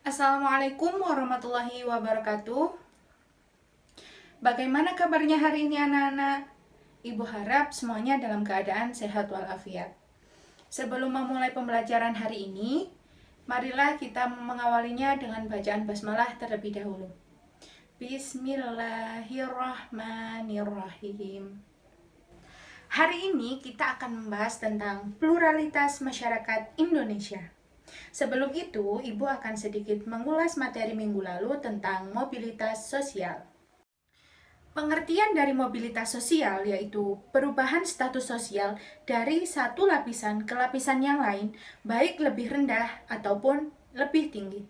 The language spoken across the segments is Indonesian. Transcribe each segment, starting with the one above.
Assalamualaikum warahmatullahi wabarakatuh. Bagaimana kabarnya hari ini anak-anak? Ibu harap semuanya dalam keadaan sehat walafiat. Sebelum memulai pembelajaran hari ini, marilah kita mengawalinya dengan bacaan basmalah terlebih dahulu. Bismillahirrahmanirrahim. Hari ini kita akan membahas tentang pluralitas masyarakat Indonesia. Sebelum itu, Ibu akan sedikit mengulas materi minggu lalu tentang mobilitas sosial. Pengertian dari mobilitas sosial yaitu perubahan status sosial dari satu lapisan ke lapisan yang lain, baik lebih rendah ataupun lebih tinggi.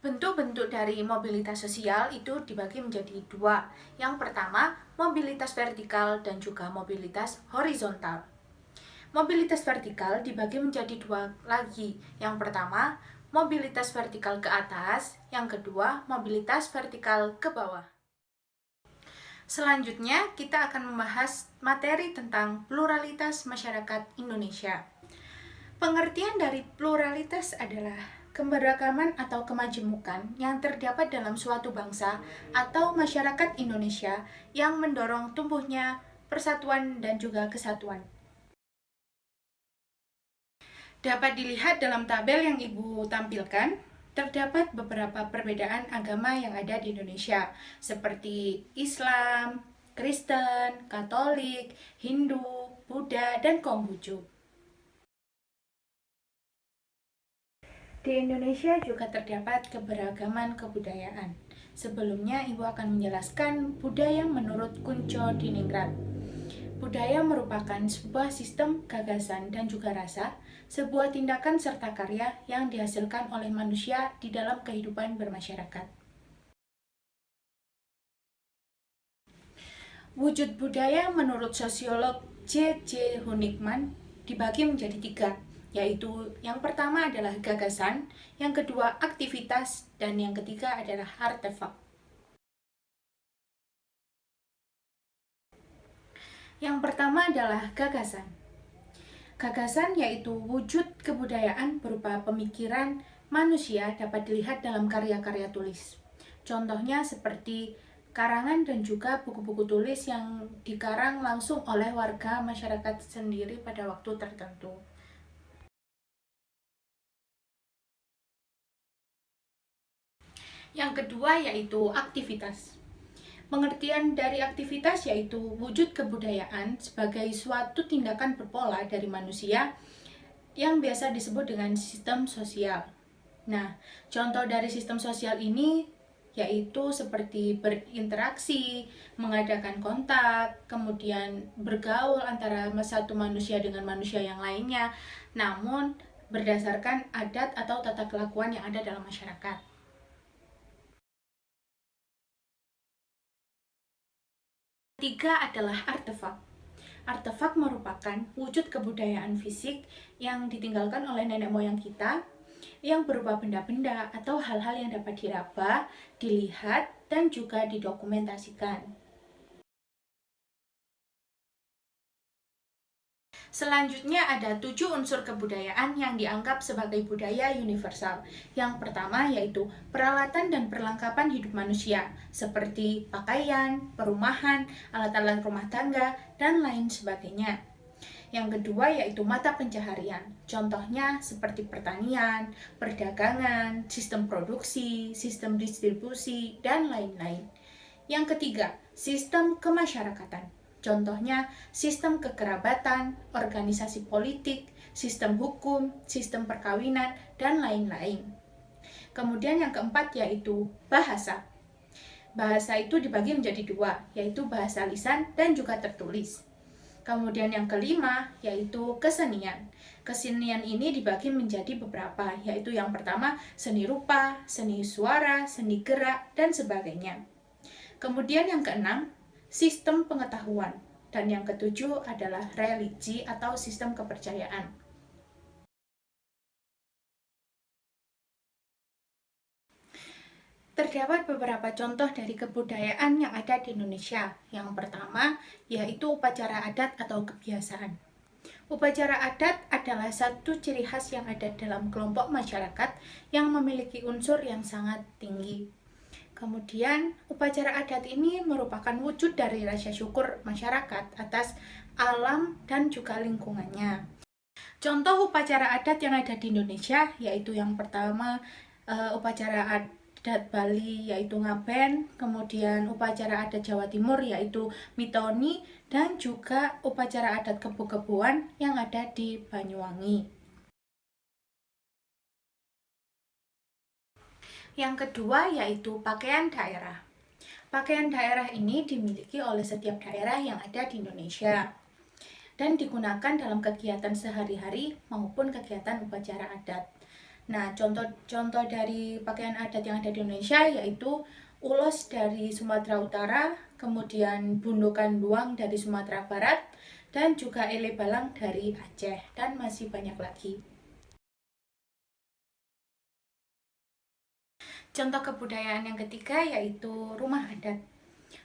Bentuk-bentuk dari mobilitas sosial itu dibagi menjadi dua. Yang pertama, mobilitas vertikal dan juga mobilitas horizontal. Mobilitas vertikal dibagi menjadi dua lagi. Yang pertama, mobilitas vertikal ke atas. Yang kedua, mobilitas vertikal ke bawah. Selanjutnya, kita akan membahas materi tentang pluralitas masyarakat Indonesia. Pengertian dari pluralitas adalah keberagaman atau kemajemukan yang terdapat dalam suatu bangsa atau masyarakat Indonesia yang mendorong tumbuhnya persatuan dan juga kesatuan. Dapat dilihat dalam tabel yang Ibu tampilkan, terdapat beberapa perbedaan agama yang ada di Indonesia, seperti Islam, Kristen, Katolik, Hindu, Buddha, dan Konghucu. Di Indonesia juga terdapat keberagaman kebudayaan. Sebelumnya, Ibu akan menjelaskan budaya menurut Kunco Diningrat. Budaya merupakan sebuah sistem gagasan dan juga rasa, sebuah tindakan serta karya yang dihasilkan oleh manusia di dalam kehidupan bermasyarakat. Wujud budaya menurut sosiolog J.J. Hunigman dibagi menjadi tiga, yaitu yang pertama adalah gagasan, yang kedua aktivitas, dan yang ketiga adalah artefak. Yang pertama adalah gagasan. Gagasan yaitu wujud kebudayaan berupa pemikiran manusia dapat dilihat dalam karya-karya tulis. Contohnya seperti karangan dan juga buku-buku tulis yang dikarang langsung oleh warga masyarakat sendiri pada waktu tertentu. Yang kedua yaitu aktivitas. Pengertian dari aktivitas yaitu wujud kebudayaan sebagai suatu tindakan berpola dari manusia yang biasa disebut dengan sistem sosial. Nah, contoh dari sistem sosial ini yaitu seperti berinteraksi, mengadakan kontak, kemudian bergaul antara satu manusia dengan manusia yang lainnya, namun berdasarkan adat atau tata kelakuan yang ada dalam masyarakat. Ketiga adalah artefak. Artefak merupakan wujud kebudayaan fisik yang ditinggalkan oleh nenek moyang kita yang berupa benda-benda atau hal-hal yang dapat diraba, dilihat, dan juga didokumentasikan. Selanjutnya ada 7 unsur kebudayaan yang dianggap sebagai budaya universal. Yang pertama yaitu peralatan dan perlengkapan hidup manusia, seperti pakaian, perumahan, alat-alat rumah tangga, dan lain sebagainya. Yang kedua yaitu mata pencaharian, contohnya seperti pertanian, perdagangan, sistem produksi, sistem distribusi, dan lain-lain. Yang ketiga, sistem kemasyarakatan. Contohnya, sistem kekerabatan, organisasi politik, sistem hukum, sistem perkawinan, dan lain-lain. Kemudian yang keempat yaitu bahasa. Bahasa itu dibagi menjadi dua, yaitu bahasa lisan dan juga tertulis. Kemudian yang kelima yaitu kesenian. Kesenian ini dibagi menjadi beberapa, yaitu yang pertama seni rupa, seni suara, seni gerak, dan sebagainya. Kemudian yang keenam, sistem pengetahuan. Dan yang ketujuh adalah religi atau sistem kepercayaan. Terdapat beberapa contoh dari kebudayaan yang ada di Indonesia. Yang pertama, yaitu upacara adat atau kebiasaan. Upacara adat adalah satu ciri khas yang ada dalam kelompok masyarakat yang memiliki unsur yang sangat tinggi. Kemudian, upacara adat ini merupakan wujud dari rasa syukur masyarakat atas alam dan juga lingkungannya. Contoh upacara adat yang ada di Indonesia yaitu yang pertama upacara adat Bali yaitu Ngaben, kemudian upacara adat Jawa Timur yaitu Mitoni, dan juga upacara adat Kebo-Keboan yang ada di Banyuwangi. Yang kedua yaitu pakaian daerah. Pakaian daerah ini dimiliki oleh setiap daerah yang ada di Indonesia dan digunakan dalam kegiatan sehari-hari maupun kegiatan upacara adat. Nah, contoh-contoh dari pakaian adat yang ada di Indonesia yaitu ulos dari Sumatera Utara, kemudian bundukan luang dari Sumatera Barat, dan juga ele balang dari Aceh, dan masih banyak lagi. Contoh kebudayaan yang ketiga yaitu rumah adat.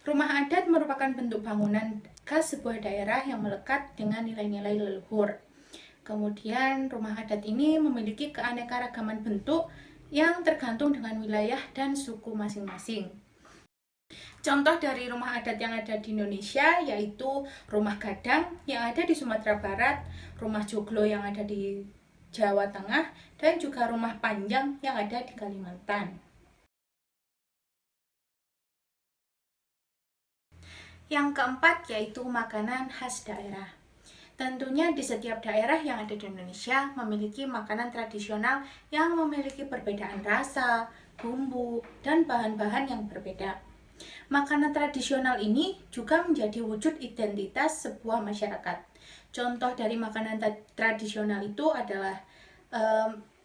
Rumah adat merupakan bentuk bangunan khas sebuah daerah yang melekat dengan nilai-nilai leluhur. Kemudian rumah adat ini memiliki keanekaragaman bentuk yang tergantung dengan wilayah dan suku masing-masing. Contoh dari rumah adat yang ada di Indonesia yaitu rumah gadang yang ada di Sumatera Barat, rumah joglo yang ada di Jawa Tengah, dan juga rumah panjang yang ada di Kalimantan. Yang keempat yaitu makanan khas daerah. Tentunya di setiap daerah yang ada di Indonesia memiliki makanan tradisional yang memiliki perbedaan rasa, bumbu, dan bahan-bahan yang berbeda. Makanan tradisional ini juga menjadi wujud identitas sebuah masyarakat. Contoh dari makanan tradisional itu adalah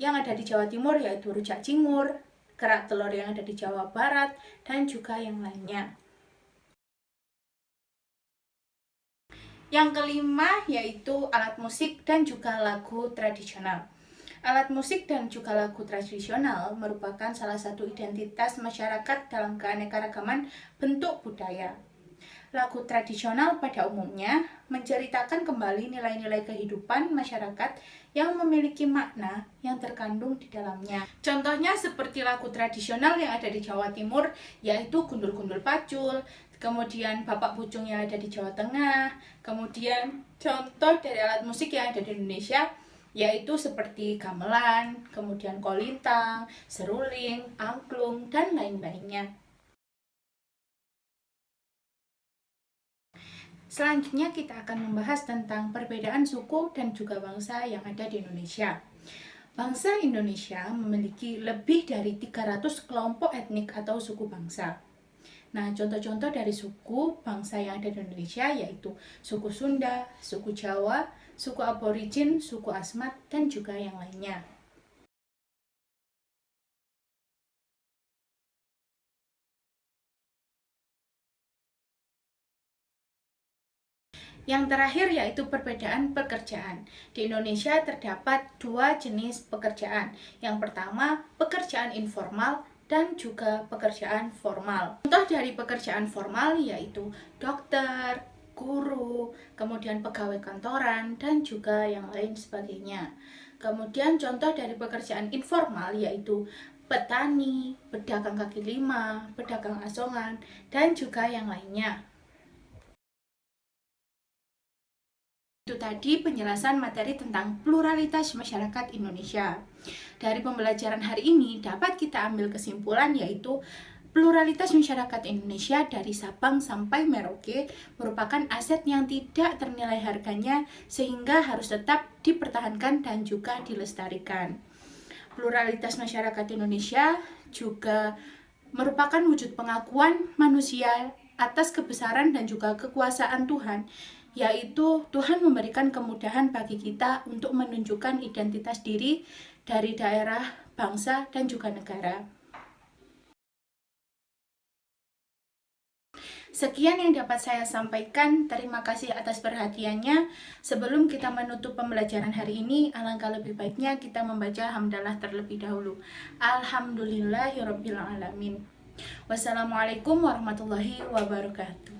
yang ada di Jawa Timur yaitu rujak cingur, kerak telur yang ada di Jawa Barat, dan juga yang lainnya. Yang kelima yaitu alat musik dan juga lagu tradisional. Alat musik dan juga lagu tradisional merupakan salah satu identitas masyarakat dalam keanekaragaman bentuk budaya. Lagu tradisional pada umumnya menceritakan kembali nilai-nilai kehidupan masyarakat yang memiliki makna yang terkandung di dalamnya. Contohnya seperti lagu tradisional yang ada di Jawa Timur, yaitu Gundul-Gundul Pacul, kemudian Bapak Pucung yang ada di Jawa Tengah, kemudian contoh dari alat musik yang ada di Indonesia, yaitu seperti gamelan, kemudian kolintang, seruling, angklung, dan lain-lainnya. Selanjutnya kita akan membahas tentang perbedaan suku dan juga bangsa yang ada di Indonesia. Bangsa Indonesia memiliki lebih dari 300 kelompok etnik atau suku bangsa. Nah, contoh-contoh dari suku bangsa yang ada di Indonesia yaitu suku Sunda, suku Jawa, suku Aborigin, suku Asmat, dan juga yang lainnya. Yang terakhir yaitu perbedaan pekerjaan. Di Indonesia terdapat dua jenis pekerjaan. Yang pertama, pekerjaan informal dan juga pekerjaan formal. Contoh dari pekerjaan formal yaitu dokter, guru, kemudian pegawai kantoran, dan juga yang lain sebagainya. Kemudian contoh dari pekerjaan informal yaitu petani, pedagang kaki lima, pedagang asongan, dan juga yang lainnya. Itu tadi penjelasan materi tentang pluralitas masyarakat Indonesia. Dari pembelajaran hari ini dapat kita ambil kesimpulan yaitu pluralitas masyarakat Indonesia dari Sabang sampai Merauke merupakan aset yang tidak ternilai harganya sehingga harus tetap dipertahankan dan juga dilestarikan. Pluralitas masyarakat Indonesia juga merupakan wujud pengakuan manusia atas kebesaran dan juga kekuasaan Tuhan, yaitu Tuhan memberikan kemudahan bagi kita untuk menunjukkan identitas diri dari daerah, bangsa, dan juga negara. Sekian yang dapat saya sampaikan. Terima kasih atas perhatiannya. Sebelum kita menutup pembelajaran hari ini, alangkah lebih baiknya kita membaca hamdalah terlebih dahulu. Alhamdulillahirabbil alamin. Wassalamualaikum warahmatullahi wabarakatuh.